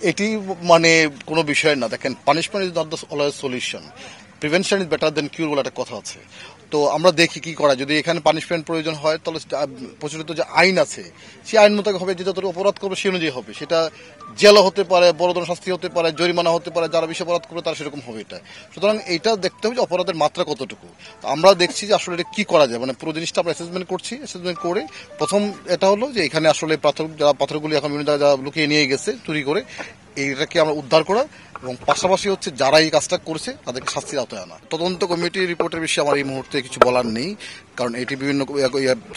এটি মানে কোনো বিষয় না। দেখেন, punishment is not the always solution, prevention is better than cure বলে একটা কথা আছে। তো আমরা দেখি কি করা, যদি এখানে পানিশমেন্ট প্রয়োজন হয় তাহলে প্রচলিত যে আইন আছে সেই আইন মোতাবেক হবে, যে যতটুকু অপরাধ করবে সেই অনুযায়ী হবে। সেটা জেলও হতে পারে, বড় ধরনের শাস্তি হতে পারে, জরিমানা হতে পারে, যারা বেশি অপরাধ করবে তারা সেরকম হবে। এটা সুতরাং এইটা দেখতে হবে যে অপরাধের মাত্রা কতটুকু। তো আমরা দেখছি যে আসলে এটা কি করা যায়, মানে পুরো জিনিসটা আমরা অ্যাসেসমেন্ট করছি। অ্যাসেসমেন্ট করে প্রথম এটা হলো যে এখানে আসলে যারা পাথরগুলি এখন বিভিন্ন জায়গায় লুকিয়ে নিয়ে গেছে চুরি করে, এইটাকে আমরা উদ্ধার করা এবং পাশাপাশি হচ্ছে যারা এই কাজটা করেছে তাদেরকে শাস্তির আওতায় আনা। তদন্ত কমিটির রিপোর্টের বিষয়ে আমার এই মুহূর্তে কিছু বলার নেই, কারণ এটি বিভিন্ন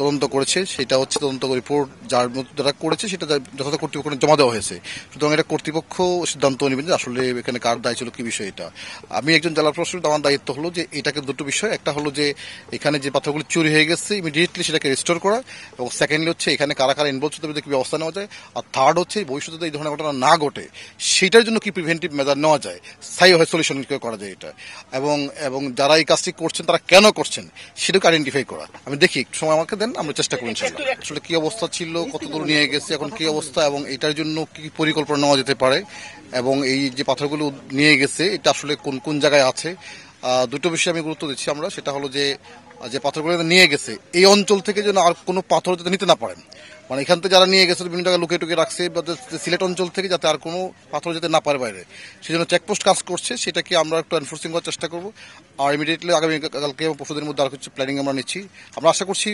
তদন্ত করেছে। সেটা হচ্ছে তদন্ত রিপোর্ট যারা করেছে সেটা যথাযথ কর্তৃপক্ষকে জমা দেওয়া হয়েছে। সুতরাং এটা কর্তৃপক্ষ সিদ্ধান্ত নেবেন যে আসলে এখানে কার দায় ছিল, কি বিষয় এটা। আমি একজন জেলা প্রশাসক, আমার দায়িত্ব হলো যে এটাকে দুটো বিষয়, একটা হলো যে এখানে যে পাথরগুলো চুরি হয়ে গেছে ইমিডিয়েটলি সেটাকে রিস্টোর করা, এবং সেকেন্ডলি হচ্ছে এখানে কারা কারা ইনভলভ হতে পারে কি ব্যবস্থা নেওয়া যায়, আর থার্ড হচ্ছে ভবিষ্যতে এই ধরনের ঘটনা না ঘটে সেটার জন্য কি প্রিভেন্টিভ মেজার নেওয়া যায়, স্থায়ী সলিউশন করা যায় এটা। এবং যারা এই কাজটি করছেন তারা কেন করছেন সেটাকে আইডেন্টিফাই করা। আমি দেখি, একটু সময় আমাকে দেন, আমরা চেষ্টা করি ইনশাআল্লাহ। আসলে কি অবস্থা ছিল, কত দূর নিয়ে গেছে, এখন কি অবস্থা, এবং এটার জন্য কি পরিকল্পনা নেওয়া যেতে পারে, এবং এই যে পাথরগুলো নিয়ে গেছে এটা আসলে কোন কোন জায়গায় আছে, দুটো বিষয়ে আমি গুরুত্ব দিচ্ছি আমরা। সেটা হলো যে পাথরগুলো নিয়ে গেছে এই অঞ্চল থেকে যেন আর কোনো পাথর যাতে নিতে না পারেন, মানে এখান থেকে যারা নিয়ে গেছে বিভিন্ন জায়গায় লুকিয়ে টুকিয়ে রাখছে, সিলেট অঞ্চল থেকে যাতে আর কোনো পাথর যেতে না পারে বাইরে, সেই জন্য চেকপোস্ট কাজ করছে। সেটাকে আমরা একটু এনফোর্সিং করার চেষ্টা করবো। আর ইমিডিয়েটলি আগামীকালকে পরশুদের মধ্যে আর কিছু প্ল্যানিং আমরা নিচ্ছি। আমরা আশা করছি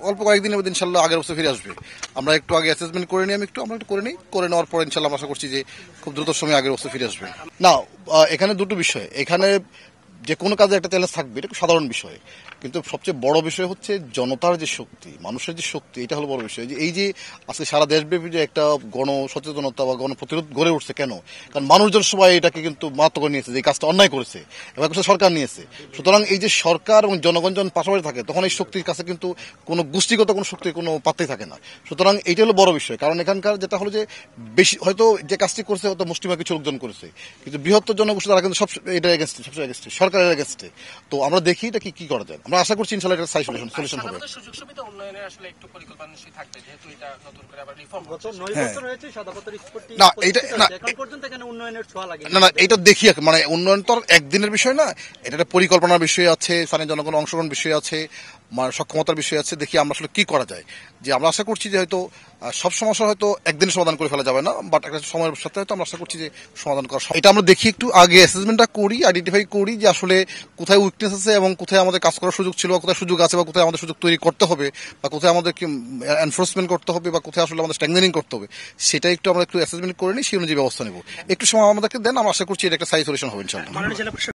অল্প কয়েকদিনের মধ্যে ইনশাল্লাহ আগের অবস্থা ফিরে আসবে। আমরা একটু আগে অ্যাসেসমেন্ট করে নিই, আমরা একটু করে নেওয়ার পর ইনশাল্লাহ আশা করছি যে খুব দ্রুত সময় আগের অবস্থা ফিরে আসবে। না, এখানে দুটো বিষয়, এখানে যে কোনো কাজে একটা চ্যালেঞ্জ থাকবে, এটা খুব সাধারণ বিষয়, কিন্তু সবচেয়ে বড় বিষয় হচ্ছে জনতার যে শক্তি, মানুষের যে শক্তি, এটা হলো বড় বিষয়। যে এই যে আজকে সারা দেশব্যাপী যে একটা গণ সচেতনতা বা গণ প্রতিরোধ গড়ে উঠছে, কেন? কারণ মানুষজন সবাই এটাকে কিন্তু মাত্র করে নিয়েছে যে এই কাজটা অন্যায় করেছে, এবং সরকার নিয়েছে। সুতরাং এই যে সরকার এবং জনগণ যখন পাশাপাশি থাকে তখন এই শক্তির কাছে কিন্তু কোনো গোষ্ঠীগত কোনো শক্তির কোনো পাত্তাই থাকে না। সুতরাং এইটা হলো বড় বিষয়, কারণ এখানকার যেটা হলো যে বেশি হয়তো যে কাজটি করছে হয়তো মুষ্টিমেয় কিছু লোকজন করেছে, কিন্তু বৃহত্তর জনগোষ্ঠী তারা কিন্তু সব এটা এগেনস্টে, সবসময় এগেনস্টে, সরকারের এগেনস্টে। তো আমরা দেখি এটা কি করা যায়। আমরা আশা করছি ইনশাআল্লাহ এটা সলিউশন হবে। সুযোগ সুবিধা উন্নয়নের আসলে একটু পরিকল্পনা নিশ্চয়ই থাকবে, যেহেতু এটা নতুন করে আবার রিফর্ম গত 9 বছর হয়েছে সাদাপাথর স্পটটি, না এটা না, এখন পর্যন্ত এখানে উন্নয়নের ছোঁয়া লাগে না, এটা দেখি, মানে উন্নয়ন তো আর একদিনের বিষয় না, এটা একটা পরিকল্পনার বিষয় আছে, স্থানীয় জনগণ অংশগ্রহণ বিষয় আছে, সক্ষমতার বিষয় আছে। দেখি আমরা আসলে কি করা যায়। যে আমরা আশা করছি যে হয়তো সব সমস্যা হয়তো একদিনে সমাধান করে ফেলা যাবে না, বাট একটা সময়ের সাথে হয়তো আমরা আশা করছি যে সমাধান করা। এটা আমরা দেখি, একটু আগে অ্যাসেসমেন্টটা করি, আইডেন্টিফাই করি যে আসলে কোথায় উইকনেস আছে এবং কোথায় আমাদের কাজ করার সুযোগ ছিল, বা কোথায় সুযোগ আছে, বা কোথায় আমাদের সুযোগ তৈরি করতে হবে, বা কোথায় আমাদের এনফোর্সমেন্ট করতে হবে, বা কোথায় আসলে আমাদের স্ট্রেংথেনিং করতে হবে, সেটা আমরা একটু অ্যাসেসমেন্ট করে নিই, সেই অনুযায়ী ব্যবস্থা নেব। একটু সময় আমাদেরকে দেন, আমরা আশা করছি এটা একটা স্থায়ী সলিউশন হবে ইনশাআল্লাহ।